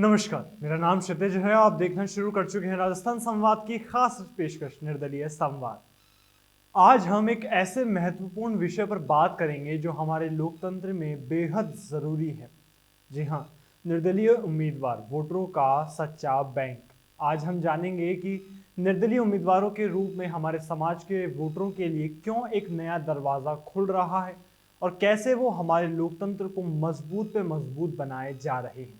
नमस्कार, मेरा नाम क्षितिज है। आप देखना शुरू कर चुके हैं राजस्थान संवाद की खास पेशकश निर्दलीय संवाद। आज हम एक ऐसे महत्वपूर्ण विषय पर बात करेंगे जो हमारे लोकतंत्र में बेहद जरूरी है। जी हाँ, निर्दलीय उम्मीदवार, वोटरों का सच्चा बैंक। आज हम जानेंगे कि निर्दलीय उम्मीदवारों के रूप में हमारे समाज के वोटरों के लिए क्यों एक नया दरवाजा खुल रहा है और कैसे वो हमारे लोकतंत्र को मजबूत पे मजबूत बनाए जा रहे हैं।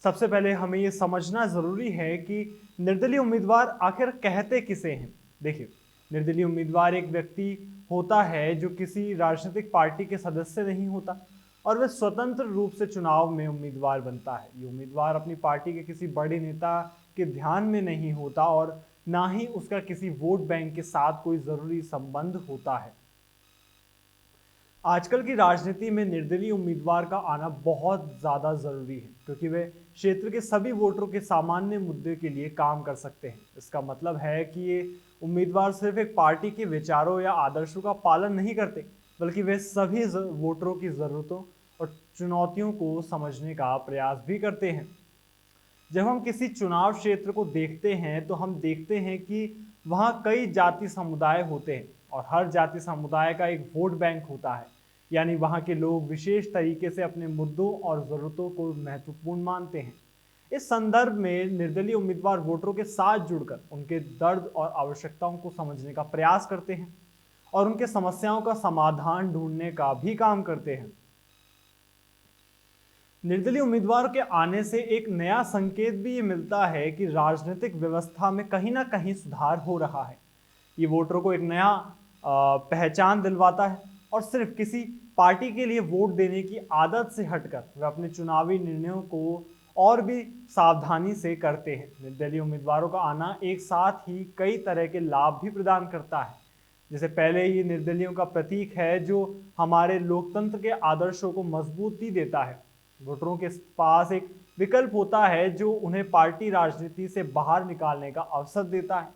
सबसे पहले हमें यह समझना जरूरी है कि निर्दलीय उम्मीदवार आखिर कहते किसे हैं। देखिए, निर्दलीय उम्मीदवार एक व्यक्ति होता है जो किसी राजनीतिक पार्टी के सदस्य नहीं होता और वह स्वतंत्र रूप से चुनाव में उम्मीदवार बनता है। ये उम्मीदवार अपनी पार्टी के किसी बड़े नेता के ध्यान में नहीं होता और ना ही उसका किसी वोट बैंक के साथ कोई जरूरी संबंध होता है। आजकल की राजनीति में निर्दलीय उम्मीदवार का आना बहुत ज्यादा जरूरी है क्योंकि वे क्षेत्र के सभी वोटरों के सामान्य मुद्दे के लिए काम कर सकते हैं। इसका मतलब है कि ये उम्मीदवार सिर्फ एक पार्टी के विचारों या आदर्शों का पालन नहीं करते, बल्कि वे सभी वोटरों की जरूरतों और चुनौतियों को समझने का प्रयास भी करते हैं। जब हम किसी चुनाव क्षेत्र को देखते हैं तो हम देखते हैं कि वहाँ कई जाति समुदाय होते हैं और हर जाति समुदाय का एक वोट बैंक होता है। यानी वहाँ के लोग विशेष तरीके से अपने मुद्दों और ज़रूरतों को महत्वपूर्ण मानते हैं। इस संदर्भ में निर्दलीय उम्मीदवार वोटरों के साथ जुड़कर उनके दर्द और आवश्यकताओं को समझने का प्रयास करते हैं और उनके समस्याओं का समाधान ढूंढने का भी काम करते हैं। निर्दलीय उम्मीदवार के आने से एक नया संकेत भी ये मिलता है कि राजनीतिक व्यवस्था में कहीं ना कहीं सुधार हो रहा है। ये वोटरों को एक नया पहचान दिलवाता है और सिर्फ किसी पार्टी के लिए वोट देने की आदत से हटकर वे अपने चुनावी निर्णयों को और भी सावधानी से करते हैं। निर्दलीय उम्मीदवारों का आना एक साथ ही कई तरह के लाभ भी प्रदान करता है। जैसे पहले ये निर्दलीयों का प्रतीक है जो हमारे लोकतंत्र के आदर्शों को मजबूती देता है। वोटरों के पास एक विकल्प होता है जो उन्हें पार्टी राजनीति से बाहर निकालने का अवसर देता है।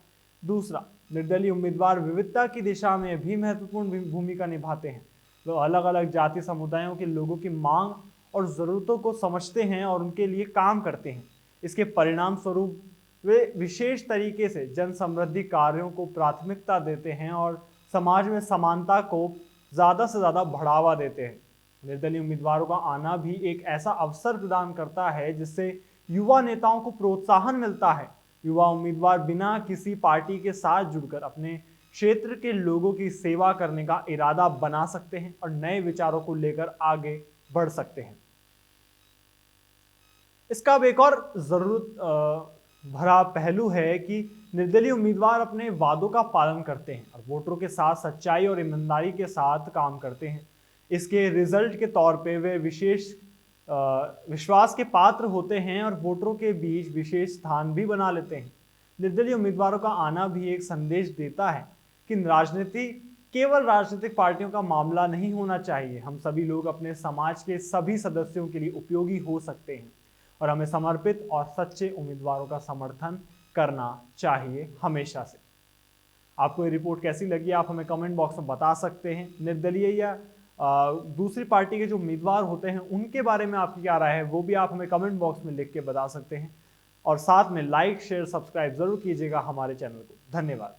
दूसरा, निर्दलीय उम्मीदवार विविधता की दिशा में भी महत्वपूर्ण भूमिका निभाते हैं। वो अलग अलग जाति समुदायों के लोगों की मांग और ज़रूरतों को समझते हैं और उनके लिए काम करते हैं। इसके परिणाम स्वरूप वे विशेष तरीके से जन समृद्धि कार्यों को प्राथमिकता देते हैं और समाज में समानता को ज़्यादा से ज़्यादा बढ़ावा देते हैं। निर्दलीय उम्मीदवारों का आना भी एक ऐसा अवसर प्रदान करता है जिससे युवा नेताओं को प्रोत्साहन मिलता है। युवा उम्मीदवार बिना किसी पार्टी के साथ जुड़कर अपने क्षेत्र के लोगों की सेवा करने का इरादा बना सकते हैं और नए विचारों को लेकर आगे बढ़ सकते हैं। इसका अब एक और जरूरत भरा पहलू है कि निर्दलीय उम्मीदवार अपने वादों का पालन करते हैं और वोटरों के साथ सच्चाई और ईमानदारी के साथ काम करते हैं। इसके रिजल्ट के तौर पे वे विशेष विश्वास के पात्र होते हैं और वोटरों के बीच विशेष स्थान भी बना लेते हैं। निर्दलीय उम्मीदवारों का आना भी एक संदेश देता है कि राजनीति केवल राजनीतिक पार्टियों का मामला नहीं होना चाहिए। हम सभी लोग अपने समाज के सभी सदस्यों के लिए उपयोगी हो सकते हैं और हमें समर्पित और सच्चे उम्मीदवारों का समर्थन करना चाहिए हमेशा से। आपको ये रिपोर्ट कैसी लगी आप हमें कमेंट बॉक्स में बता सकते हैं। निर्दलीय या दूसरी पार्टी के जो उम्मीदवार होते हैं उनके बारे में आपकी क्या राय है वो भी आप हमें कमेंट बॉक्स में लिख के बता सकते हैं और साथ में लाइक शेयर सब्सक्राइब जरूर कीजिएगा हमारे चैनल को। धन्यवाद।